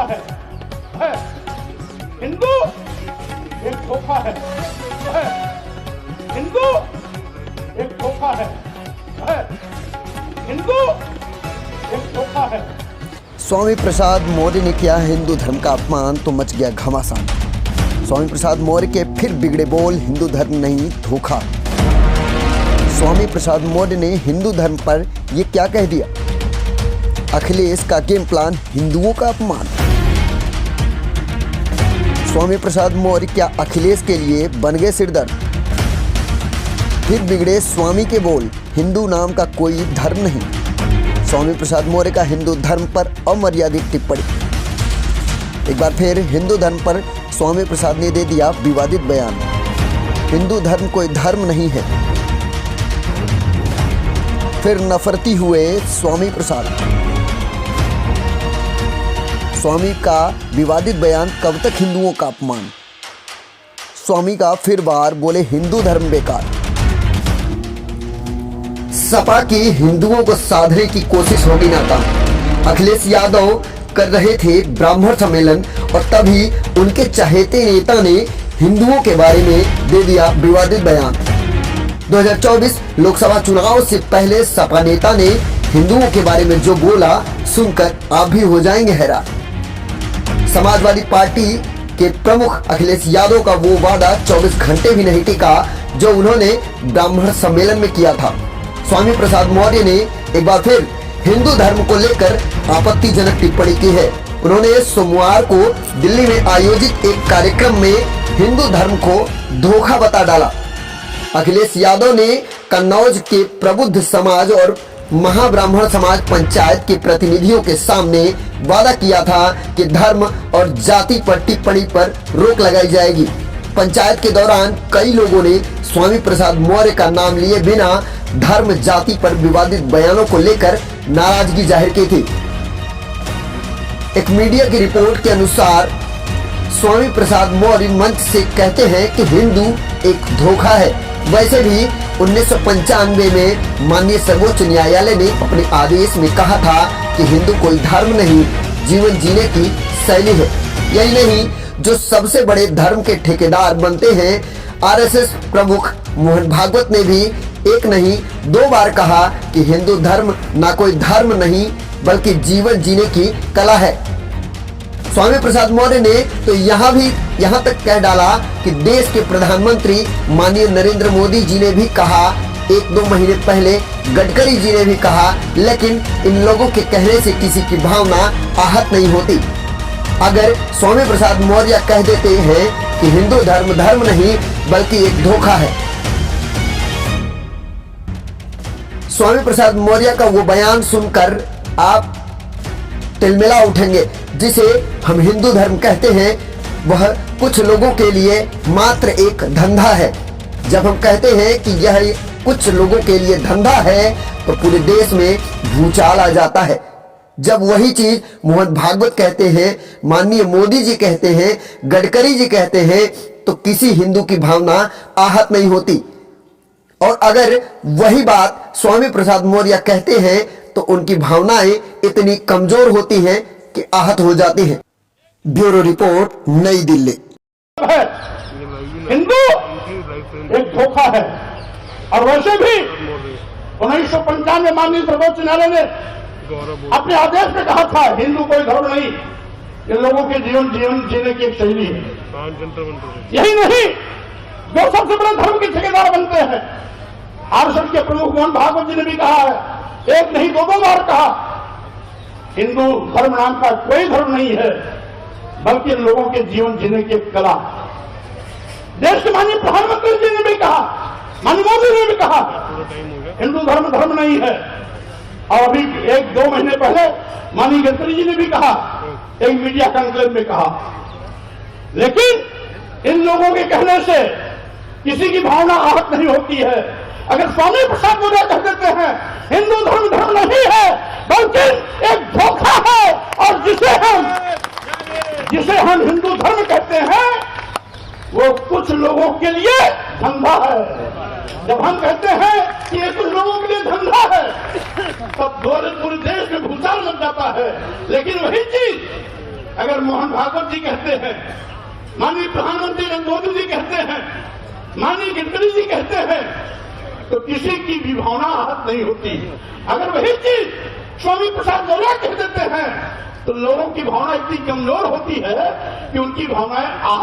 है। हिंदू एक धोखा है। हिंदू एक धोखा है। हिंदू एक धोखा है। स्वामी प्रसाद मौर्य ने किया हिंदू धर्म का अपमान तो मच गया घमासान। स्वामी प्रसाद मौर्य के फिर बिगड़े बोल, हिंदू धर्म नहीं धोखा। स्वामी प्रसाद मौर्य ने हिंदू धर्म पर ये क्या कह दिया? अखिलेश का गेम प्लान हिंदुओं का अपमान। स्वामी प्रसाद मौर्य क्या अखिलेश के लिए बन गए सिरदर्द? फिर बिगड़े स्वामी के बोल, हिंदू नाम का कोई धर्म नहीं। स्वामी प्रसाद मौर्य का हिंदू धर्म पर अमर्यादित टिप्पणी। एक बार फिर हिंदू धर्म पर स्वामी प्रसाद ने दे दिया विवादित बयान। हिंदू धर्म कोई धर्म नहीं है। फिर नफरती हुए स्वामी प्रसाद। स्वामी का विवादित बयान, कब तक हिंदुओं का अपमान? स्वामी का फिर बार बोले हिंदू धर्म बेकार। सपा की हिंदुओं को साधने की कोशिश होगी नाकाम। अखिलेश यादव कर रहे थे ब्राह्मण सम्मेलन और तभी उनके चहेते नेता ने हिंदुओं के बारे में दे दिया विवादित बयान। 2024 लोकसभा चुनाव से पहले सपा नेता ने हिंदुओं के बारे में जो बोला, सुनकर आप भी हो जाएंगे हैरान। समाजवादी पार्टी के प्रमुख अखिलेश यादव का वो वादा 24 घंटे भी नहीं टिका जो उन्होंने ब्राह्मण सम्मेलन में किया था। स्वामी प्रसाद मौर्य ने एक बार फिर हिंदू धर्म को लेकर आपत्तिजनक टिप्पणी की है। उन्होंने सोमवार को दिल्ली में आयोजित एक कार्यक्रम में हिंदू धर्म को धोखा बता डाला। अखिलेश यादव ने कन्नौज के प्रबुद्ध समाज और महाब्राह्मण समाज पंचायत के प्रतिनिधियों के सामने वादा किया था कि धर्म और जाति पर टिप्पणी पर रोक लगाई जाएगी। पंचायत के दौरान कई लोगों ने स्वामी प्रसाद मौर्य का नाम लिए बिना धर्म जाति पर विवादित बयानों को लेकर नाराजगी जाहिर की थी। एक मीडिया की रिपोर्ट के अनुसार स्वामी प्रसाद मौर्य मंच से कहते हैं कि हिंदू एक धोखा है। वैसे भी 1995 में माननीय सर्वोच्च न्यायालय ने अपने आदेश में कहा था कि हिंदू कोई धर्म नहीं, जीवन जीने की शैली है। यही नहीं, जो सबसे बड़े धर्म के ठेकेदार बनते हैं, आरएसएस प्रमुख मोहन भागवत ने भी एक नहीं 2 बार कहा कि हिंदू धर्म ना कोई धर्म नहीं बल्कि जीवन जीने की कला है। स्वामी प्रसाद मौर्य ने तो यहाँ तक कह डाला कि देश के प्रधानमंत्री माननीय नरेंद्र मोदी जी ने भी कहा, 1-2 महीने पहले गडकरी जी ने भी कहा, लेकिन इन लोगों के कहने से किसी की भावना आहत नहीं होती। अगर स्वामी प्रसाद मौर्य कह देते हैं कि हिंदू धर्म धर्म नहीं बल्कि एक धोखा है, स्वामी प्रसाद मौर्य का वो बयान सुनकर आप तिलमिला उठेंगे। जिसे हम हिंदू धर्म कहते हैं वह कुछ लोगों के लिए मात्र एक धंधा है। जब हम कहते हैं कि यह कुछ लोगों के लिए धंधा है तो पूरे देश में भूचाल आ जाता है। जब वही चीज मोहन भागवत कहते हैं, माननीय मोदी जी कहते हैं, गडकरी जी कहते हैं, तो किसी हिंदू की भावना आहत नहीं होती। और अगर वही बात स्वामी प्रसाद मौर्य कहते हैं तो उनकी भावनाएं इतनी कमजोर होती हैं कि आहत हो जाती हैं। ब्यूरो रिपोर्ट, नई दिल्ली। हिंदू एक धोखा है। और वैसे भी 1995 माननीय सर्वोच्च न्यायालय ने अपने आदेश में कहा था हिंदू कोई धर्म नहीं, ये लोगों के जीवन जीने की एक शैली है। यही नहीं, जो सबसे बड़े धर्म के ठेकेदार बनते हैं, आरएसएस के प्रमुख मोहन भागवत जी ने भी कहा है, 1 नहीं 2 बार कहा, हिंदू धर्म नाम का कोई धर्म नहीं है बल्कि लोगों के जीवन जीने की कला। देश के माननीय प्रधानमंत्री जी ने भी कहा, माननीय मोदी ने भी कहा, हिंदू धर्म धर्म नहीं है। और अभी 1-2 महीने पहले माननीय गडकरी जी ने भी कहा, एक मीडिया कॉन्क्लेव में कहा। लेकिन इन लोगों के कहने से किसी की भावना आहत नहीं होती है। अगर स्वामी प्रसाद मौर्य कह देते हैं हिंदू धर्म धर्म नहीं है बल्कि एक धोखा है, और जिसे हम हिंदू धर्म कहते हैं वो कुछ लोगों के लिए धंधा है। जब हम कहते हैं कि ये कुछ लोगों के लिए धंधा है तब पूरे देश में भूचाल लग जाता है। लेकिन वही चीज अगर अगर मोहन भागवत जी कहते हैं, माननीय प्रधानमंत्री नरेंद्र मोदी जी कहते हैं, माननीय गडकरी जी कहते हैं, तो किसी की भी भावना आहत नहीं होती। अगर वही चीज स्वामी प्रसाद गौड़ा कह देते हैं तो लोगों की भावना इतनी कमजोर होती है कि उनकी भावनाएं आहत